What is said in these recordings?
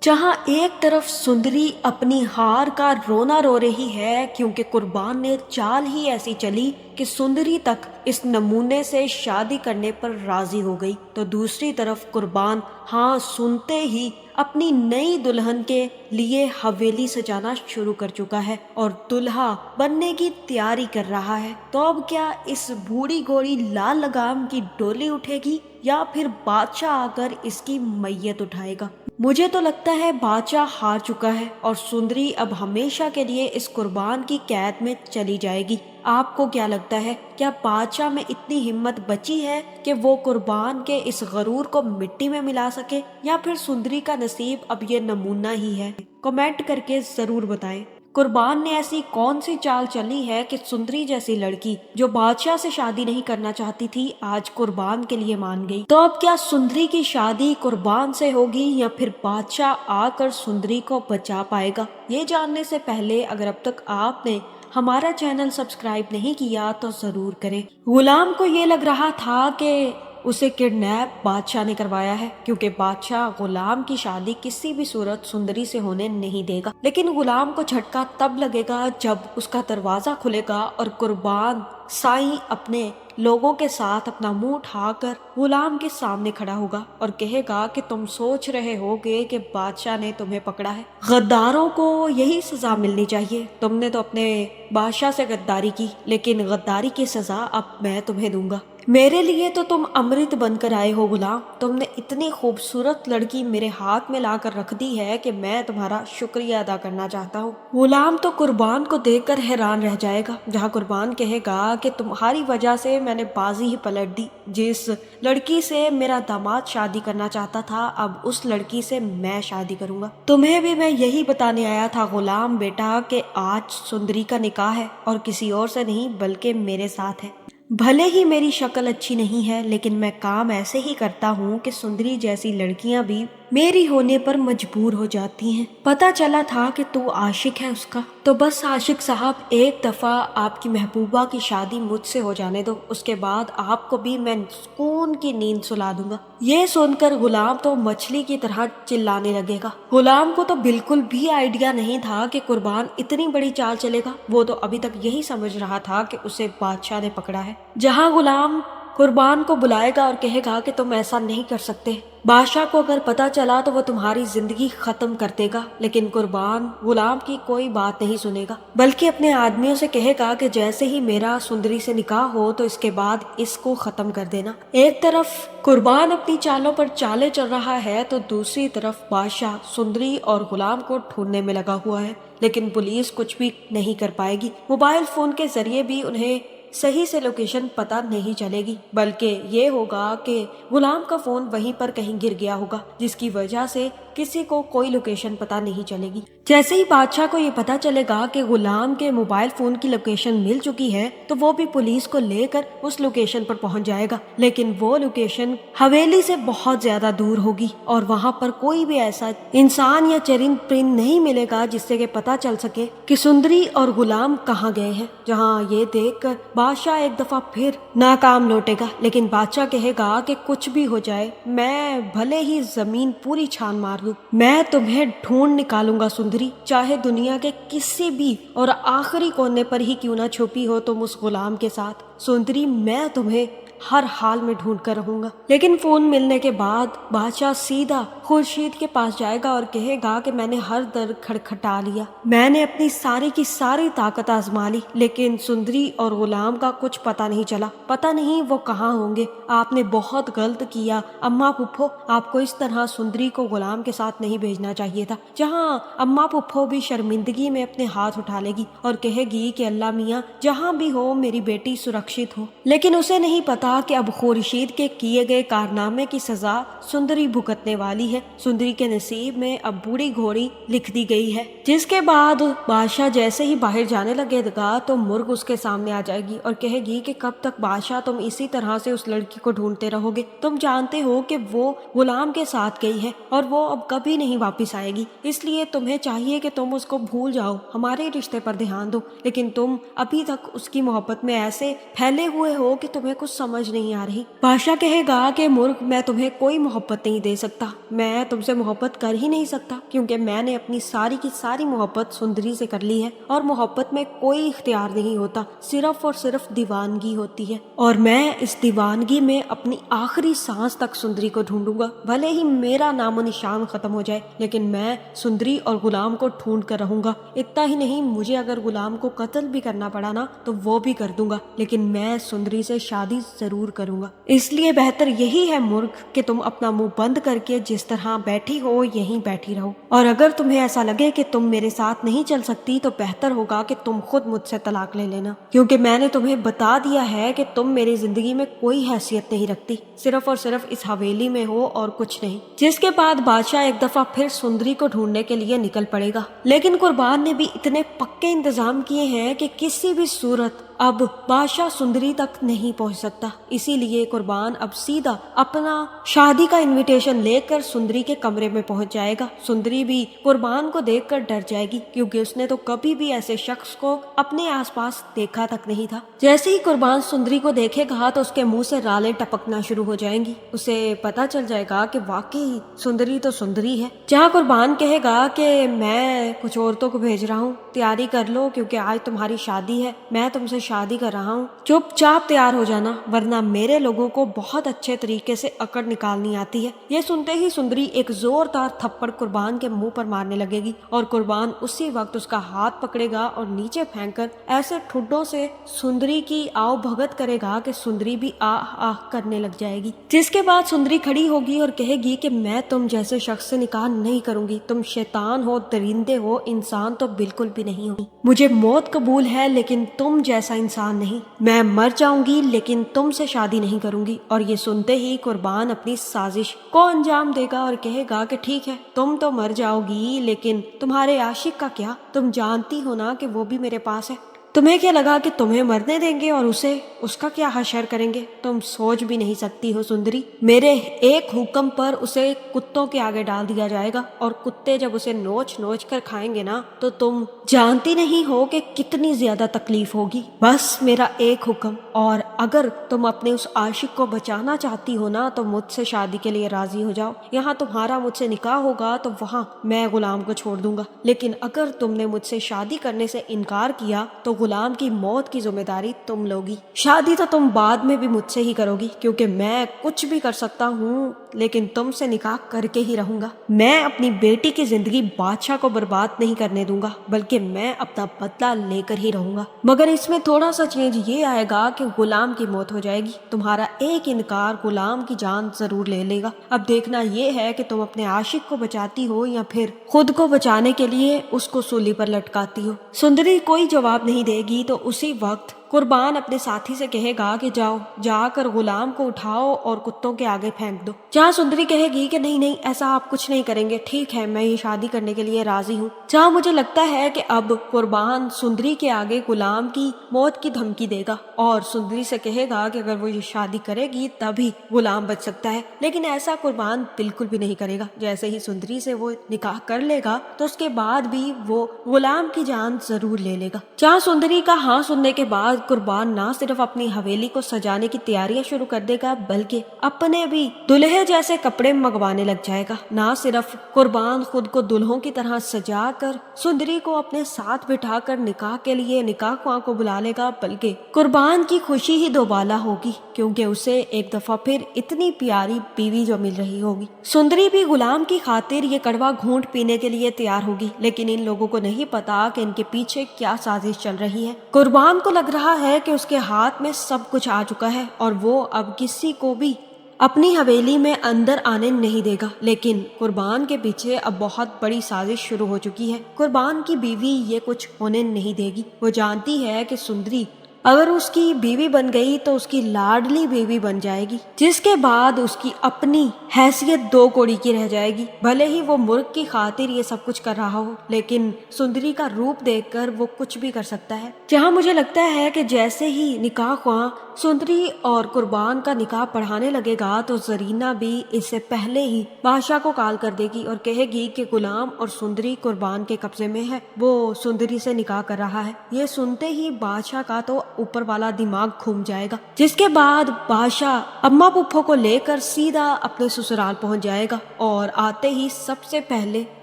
जहां एक तरफ सुंदरी अपनी हार का रोना रो रही है क्योंकि कुर्बान ने चाल ही ऐसी चली कि सुंदरी तक इस नमूने से शादी करने पर राजी हो गई, तो दूसरी तरफ कुर्बान हाँ सुनते ही अपनी नई दुल्हन के लिए हवेली सजाना शुरू कर चुका है और दुल्हा बनने की तैयारी कर रहा है। तो अब क्या इस बूढ़ी घोड़ी लाल लगाम की डोली उठेगी या फिर बादशाह आकर इसकी मैयत उठाएगा? मुझे तो लगता है बादशाह हार चुका है और सुंदरी अब हमेशा के लिए इस कुर्बान की कैद में चली जाएगी। आपको क्या लगता है, क्या बादशाह में इतनी हिम्मत बची है कि वो कुर्बान के इस गरूर को मिट्टी में मिला सके, या फिर सुंदरी का नसीब अब ये नमूना ही है? कमेंट करके जरूर बताएं। कुर्बान ने ऐसी कौन सी चाल चली है कि सुंदरी जैसी लड़की जो बादशाह से शादी नहीं करना चाहती थी आज कुर्बान के लिए मान गई? तो अब क्या सुंदरी की शादी कुर्बान से होगी या फिर बादशाह आकर सुंदरी को बचा पाएगा? ये जानने से पहले अगर अब तक आपने हमारा चैनल सब्सक्राइब नहीं किया तो जरूर करें। गुलाम को ये लग रहा था कि उसे किडनैप बादशाह ने करवाया है क्योंकि बादशाह गुलाम की शादी किसी भी सूरत सुंदरी से होने नहीं देगा, लेकिन गुलाम को झटका तब लगेगा जब उसका दरवाजा खुलेगा और कुर्बान साईं अपने लोगों के साथ अपना मुंह उठाकर गुलाम के सामने खड़ा होगा और कहेगा कि तुम सोच रहे होगे कि बादशाह ने तुम्हें पकड़ा है, गद्दारों को यही सजा मिलनी चाहिए। तुमने तो अपने बादशाह से गद्दारी की, लेकिन गद्दारी की सजा अब मैं तुम्हें दूंगा। मेरे लिए तो तुम अमृत बनकर आए हो गुलाम। तुमने इतनी खूबसूरत लड़की मेरे हाथ में लाकर रख दी है कि मैं तुम्हारा शुक्रिया अदा करना चाहता हूँ। गुलाम तो कुर्बान को देखकर हैरान रह जाएगा, जहाँ कुर्बान कहेगा कि तुम्हारी वजह से मैंने बाजी ही पलट दी। जिस लड़की से मेरा दामाद शादी करना चाहता था अब उस लड़की से मैं शादी करूंगा। तुम्हें भी मैं यही बताने आया था गुलाम बेटा कि आज सुंदरी का निकाह है और किसी और से नहीं बल्कि मेरे साथ है। भले ही मेरी शक्ल अच्छी नहीं है लेकिन मैं काम ऐसे ही करता हूँ कि सुंदरी जैसी लड़कियां भी मेरी होने पर मजबूर हो जाती हैं। पता चला था कि तू आशिक है उसका, तो बस आशिक साहब एक दफा आपकी महबूबा की शादी मुझसे हो जाने दो, उसके बाद आपको भी मैं सुकून की नींद सुला दूंगा। ये सुनकर गुलाम तो मछली की तरह चिल्लाने लगेगा। गुलाम को तो बिल्कुल भी आइडिया नहीं था कि कुर्बान इतनी बड़ी चाल चलेगा। वो तो अभी तक यही समझ रहा था कि उसे बादशाह ने पकड़ा है। जहाँ गुलाम कुर्बान को बुलाएगा और कहेगा कि तुम ऐसा नहीं कर सकते, बादशाह को अगर पता चला तो वो तुम्हारी जिंदगी खत्म कर देगा, लेकिन कुर्बान गुलाम की कोई बात नहीं सुनेगा, बल्कि अपने आदमियों से कहेगा कि जैसे ही मेरा सुंदरी से निकाह हो तो इसके बाद इसको खत्म कर देना। एक तरफ कुर्बान अपनी चालों पर चाले चल रहा है तो दूसरी तरफ बादशाह सुंदरी और गुलाम को ढूंढने में लगा हुआ है, लेकिन पुलिस कुछ भी नहीं कर पाएगी। मोबाइल फोन के जरिए भी उन्हें सही से लोकेशन पता नहीं चलेगी, बल्कि ये होगा कि गुलाम का फोन वहीं पर कहीं गिर गया होगा, जिसकी वजह से किसी को कोई लोकेशन पता नहीं चलेगी। जैसे ही बादशाह को ये पता चलेगा कि गुलाम के मोबाइल फोन की लोकेशन मिल चुकी है तो वो भी पुलिस को लेकर उस लोकेशन पर पहुंच जाएगा, लेकिन वो लोकेशन हवेली से बहुत ज्यादा दूर होगी और वहां पर कोई भी ऐसा इंसान या चरिंद परिंद नहीं मिलेगा जिससे कि पता चल सके कि सुंदरी और गुलाम कहाँ गए हैं। जहाँ ये देखकर बादशाह एक दफा फिर नाकाम लौटेगा, लेकिन बादशाह कहेगा कि कुछ भी हो जाए, मैं भले ही जमीन पूरी छान मार दूं, मैं तुम्हें ढूंढ निकालूंगा सुंदरी, चाहे दुनिया के किसी भी और आखिरी कोने पर ही क्यों ना छुपी हो तुम उस गुलाम के साथ। सुंदरी मैं तुम्हें हर हाल में ढूंढ कर रहूंगा। लेकिन फोन मिलने के बाद बादशाह सीधा खुर्शीद के पास जाएगा और कहेगा कि मैंने हर दर खटखटा लिया, मैंने अपनी सारी की सारी ताकत आजमा ली, लेकिन सुंदरी और गुलाम का कुछ पता नहीं चला। पता नहीं वो कहाँ होंगे। आपने बहुत गलत किया अम्मा पुप्पो, आपको इस तरह सुंदरी को गुलाम के साथ नहीं भेजना चाहिए था। जहाँ अम्मा पुप्पो भी शर्मिंदगी में अपने हाथ उठा लेगी और कहेगी कि अल्लाह मियाँ जहाँ भी हो मेरी बेटी सुरक्षित हो, लेकिन उसे नहीं पता कि अब खुर्शीद के किए गए कारनामे की सजा सुंदरी भुगतने वाली है। सुंदरी के नसीब में अब बूढ़ी घोड़ी लिख दी गई है। जिसके बाद बादशाह जैसे ही बाहर जाने लगेगा तो मुर्ग उसके सामने आ जाएगी और कहेगी कि कब तक बादशाह तुम इसी तरह से उस लड़की को ढूंढते रहोगे? तुम जानते हो कि वो गुलाम के साथ गई है और वो अब कभी नहीं वापस आएगी, इसलिए तुम्हें चाहिए कि तुम उसको भूल जाओ, हमारे रिश्ते पर ध्यान दो, लेकिन तुम अभी तक उसकी मोहब्बत में ऐसे फैले हुए हो कि तुम्हें कुछ समझ नहीं आ रही। बादशाह कहेगा कि मुर्ग मैं तुम्हें कोई मोहब्बत नहीं दे सकता, मैं तुमसे मोहब्बत कर ही नहीं सकता, क्योंकि मैंने अपनी सारी की सारी मोहब्बत सुंदरी से कर ली है और मोहब्बत में कोई इख्तियार नहीं होता, सिर्फ और सिर्फ दीवानगी होती है। और मैं इस दीवानगी में अपनी आखिरी सांस तक सुंदरी को ढूंढूंगा, भले ही मेरा नामो निशान खत्म हो जाए, लेकिन मैं सुंदरी और गुलाम को ढूंढ कर रहूंगा। इतना ही नहीं, मुझे अगर गुलाम को कत्ल भी करना पड़ा ना तो वो भी कर दूंगा, लेकिन मैं सुंदरी से शादी जरूर करूंगा। इसलिए बेहतर यही है मूर्ख कि तुम अपना मुंह बंद करके जिस तरह बैठी हो यहीं बैठी रहो, और अगर तुम्हें ऐसा लगे कि तुम मेरे साथ नहीं चल सकती तो बेहतर होगा कि तुम खुद मुझसे तलाक ले लेना, क्योंकि मैंने तुम्हें बता दिया है कि तुम मेरी जिंदगी में कोई हैसियत नहीं रखती, सिर्फ और सिर्फ इस हवेली में हो और कुछ नहीं। जिसके बाद बादशाह एक दफा फिर सुंदरी को ढूंढने के लिए निकल पड़ेगा, लेकिन कुर्बान ने भी इतने पक्के इंतजाम किए हैं कि किसी भी सूरत अब बादशाह सुंदरी तक नहीं पहुंच सकता। इसीलिए कुर्बान अब सीधा अपना शादी का इनविटेशन लेकर सुंदरी के कमरे में पहुंच जाएगा। सुंदरी भी कुर्बान को देखकर डर जाएगी, क्योंकि उसने तो कभी भी ऐसे शख्स को अपने आसपास देखा तक नहीं था। जैसे ही कुर्बान सुंदरी को देखेगा तो उसके मुंह से रालें टपकना शुरू हो जाएंगी। उसे पता चल जाएगा कि वाकई सुंदरी तो सुंदरी है। जहाँ कुर्बान कहेगा कि मैं कुछ औरतों को भेज रहा हूँ, तैयारी कर लो क्योंकि आज तुम्हारी शादी है, मैं तुमसे शादी कर रहा हूँ, चुपचाप तैयार हो जाना, वरना मेरे लोगों को बहुत अच्छे तरीके से अकड़ निकालनी आती है। ये सुनते ही सुंदरी एक जोरदार थप्पड़ कुर्बान के मुंह पर मारने लगेगी और कुर्बान उसी वक्त उसका हाथ पकड़ेगा और नीचे फेंककर ऐसे ठुड्डों से सुंदरी की आओ भगत करेगा कि सुंदरी भी आह आह करने लग जाएगी। जिसके बाद सुंदरी खड़ी होगी और कहेगी कि मैं तुम जैसे शख्स से निकाह नहीं करूंगी, तुम शैतान हो, दरिंदे हो, इंसान तो बिल्कुल भी नहीं हो। मुझे मौत कबूल है लेकिन तुम जैसा इंसान नहीं। मैं मर जाऊंगी लेकिन तुमसे शादी नहीं करूंगी। और ये सुनते ही कुर्बान अपनी साजिश को अंजाम देगा और कहेगा कि ठीक है, तुम तो मर जाओगी, लेकिन तुम्हारे आशिक का क्या? तुम जानती हो ना कि वो भी मेरे पास है। तुम्हें क्या लगा कि तुम्हें मरने देंगे और उसका क्या हशर करेंगे? तुम सोच भी नहीं सकती हो सुंदरी। मेरे एक हुक्म पर उसे कुत्तों के आगे डाल दिया जाएगा और कुत्ते जब उसे नोच नोच कर खाएंगे ना तो तुम जानती नहीं हो कि कितनी ज्यादा तकलीफ होगी। बस मेरा एक हुक्म, और अगर तुम अपने उस आशिक को बचाना चाहती हो ना तो मुझसे शादी के लिए राजी हो जाओ। यहाँ तुम्हारा मुझसे निकाह होगा तो वहाँ मैं गुलाम को छोड़ दूंगा, लेकिन अगर तुमने मुझसे शादी करने से इनकार किया तो गुलाम की मौत की जिम्मेदारी तुम लोगी। शादी तो तुम बाद में भी मुझसे ही करोगी, क्योंकि मैं कुछ भी कर सकता हूँ लेकिन तुमसे निकाह करके ही रहूंगा। मैं अपनी बेटी की जिंदगी बादशाह को बर्बाद नहीं करने दूंगा, बल्कि मैं अपना बदला लेकर ही रहूंगा। मगर इसमें थोड़ा सा चेंज ये आएगा कि गुलाम की मौत हो जाएगी। तुम्हारा एक इनकार गुलाम की जान जरूर ले लेगा। अब देखना ये है कि तुम अपने आशिक को बचाती हो या फिर खुद को बचाने के लिए उसको सूली पर लटकाती हो। सुंदरी कोई जवाब नहीं देगी तो उसी वक्त कुर्बान अपने साथी से कहेगा कि जाओ, जाकर गुलाम को उठाओ और कुत्तों के आगे फेंक दो। जहाँ सुंदरी कहेगी कि नहीं नहीं, ऐसा आप कुछ नहीं करेंगे, ठीक है, मैं ये शादी करने के लिए राजी हूँ। जहाँ मुझे लगता है कि अब कुर्बान सुंदरी के आगे गुलाम की मौत की धमकी देगा और सुंदरी से कहेगा कि अगर वो ये शादी करेगी तभी गुलाम बच सकता है, लेकिन ऐसा कुर्बान बिल्कुल भी नहीं करेगा। जैसे ही सुंदरी से वो निकाह कर लेगा तो उसके बाद भी वो गुलाम की जान जरूर ले लेगा। जहाँ सुंदरी का हाँ सुनने के बाद कुर्बान ना सिर्फ अपनी हवेली को सजाने की तैयारियां शुरू कर देगा, बल्कि अपने भी दुल्हे जैसे कपड़े मंगवाने लग जाएगा। ना सिर्फ कुर्बान खुद को दुल्हों की तरह सजा कर सुंदरी को अपने साथ बिठाकर निकाह के लिए निकाह ख्वाह को बुला लेगा, बल्कि कुर्बान की खुशी ही दोबाला होगी, क्योंकि उसे एक दफा फिर इतनी प्यारी बीवी जो मिल रही होगी। सुंदरी भी गुलाम की खातिर ये कड़वा घूंट पीने के लिए तैयार होगी, लेकिन इन लोगों को नहीं पता कि इनके पीछे क्या साजिश चल रही है। कुर्बान को लग रहा है कि उसके हाथ में सब कुछ आ चुका है और वो अब किसी को भी अपनी हवेली में अंदर आने नहीं देगा, लेकिन कुर्बान के पीछे अब बहुत बड़ी साजिश शुरू हो चुकी है। कुर्बान की बीवी ये कुछ होने नहीं देगी। वो जानती है कि सुंदरी अगर उसकी बीवी बन गई तो उसकी लाडली बीवी बन जाएगी, जिसके बाद उसकी अपनी हैसियत दो कौड़ी की रह जाएगी। भले ही वो मुर्ग की खातिर ये सब कुछ कर रहा हो, लेकिन सुंदरी का रूप देखकर वो कुछ भी कर सकता है। जहाँ मुझे लगता है कि जैसे ही निकाह ख्वाह सुंदरी और कुर्बान का निकाह पढ़ाने लगेगा तो जरीना भी इससे पहले ही बादशाह को कॉल कर देगी और कहेगी कि गुलाम और सुंदरी कुर्बान के कब्जे में है, वो सुंदरी से निकाह कर रहा है। ये सुनते ही बादशाह का तो ऊपर वाला दिमाग घूम जाएगा, जिसके बाद बादशाह अम्मा पुप्पो को लेकर सीधा अपने ससुराल पहुंच जाएगा और आते ही सबसे पहले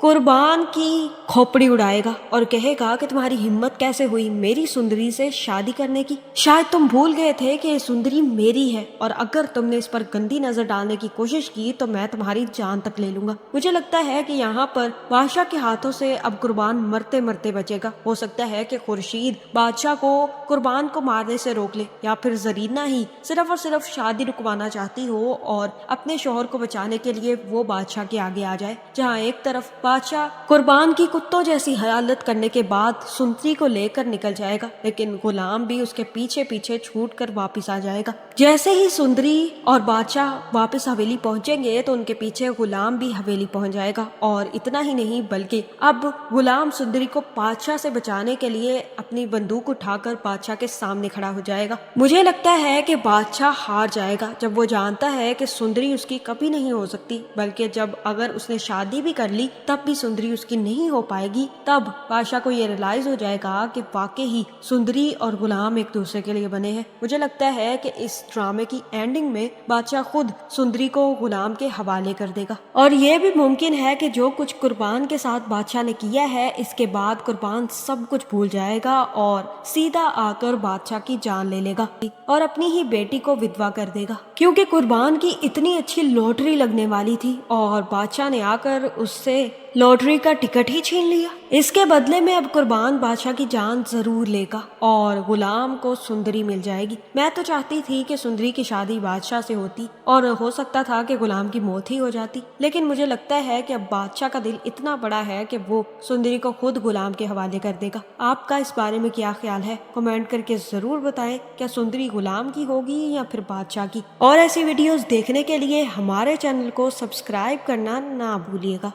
कुर्बान की खोपड़ी उड़ाएगा और कहेगा कि तुम्हारी हिम्मत कैसे हुई मेरी सुंदरी से शादी करने की। शायद तुम भूल गए थे कि ये सुंदरी मेरी है और अगर तुमने इस पर गंदी नजर डालने की कोशिश की तो मैं तुम्हारी जान तक ले लूंगा। मुझे लगता है कि यहाँ पर बादशाह के हाथों से अब कुर्बान मरते मरते बचेगा। हो सकता है कि खुर्शीद बादशाह को कुर्बान को मारने से रोक ले, या फिर जरीना ही सिर्फ और सिर्फ शादी रुकवाना चाहती हो और अपने शोहर को बचाने के लिए वो बादशाह के आगे आ जाए। जहाँ एक तरफ बादशाह कुर्बान की कुत्तों जैसी हालत करने के बाद सुंदरी को लेकर निकल जाएगा, लेकिन गुलाम भी उसके पीछे पीछे छूट कर वापिस आ जाएगा। जैसे ही सुंदरी और बादशाह वापस हवेली पहुंचेंगे तो उनके पीछे गुलाम भी हवेली पहुंच जाएगा। और इतना ही नहीं बल्कि अब गुलाम सुंदरी को बादशाह से बचाने के लिए अपनी बंदूक उठाकर बादशाह के सामने खड़ा हो जाएगा। मुझे लगता है कि बादशाह हार जाएगा जब वो जानता है कि सुंदरी उसकी कभी नहीं हो सकती, बल्कि जब अगर उसने शादी भी कर ली तब भी सुंदरी उसकी नहीं हो पाएगी। तब बादशाह को ये रियलाइज हो जाएगा कि वाकई ही सुंदरी और गुलाम एक दूसरे के लिए बने हैं। मुझे लगता है कि इस ड्रामे की एंडिंग में बादशाह खुद सुंदरी को गुलाम के हवाले कर देगा। और ये भी मुमकिन है कि जो कुछ कुर्बान के साथ बादशाह ने किया है इसके बाद कुर्बान सब कुछ भूल जाएगा और सीधा आकर बादशाह की जान ले लेगा और अपनी ही बेटी को विधवा कर देगा, क्योंकि कुर्बान की इतनी अच्छी लॉटरी लगने वाली थी और बादशाह ने आकर उससे लॉटरी का टिकट ही छीन लिया। इसके बदले में अब कुर्बान बादशाह की जान जरूर लेगा और गुलाम को सुंदरी मिल जाएगी। मैं तो चाहती थी कि सुंदरी की शादी बादशाह से होती और हो सकता था कि गुलाम की मौत ही हो जाती, लेकिन मुझे लगता है कि अब बादशाह का दिल इतना बड़ा है कि वो सुंदरी को खुद गुलाम के हवाले कर देगा। आपका इस बारे में क्या ख्याल है? कमेंट करके जरूर बताएं। क्या सुंदरी गुलाम की होगी या फिर बादशाह की? और ऐसी वीडियोस देखने के लिए हमारे चैनल को सब्सक्राइब करना ना भूलिएगा।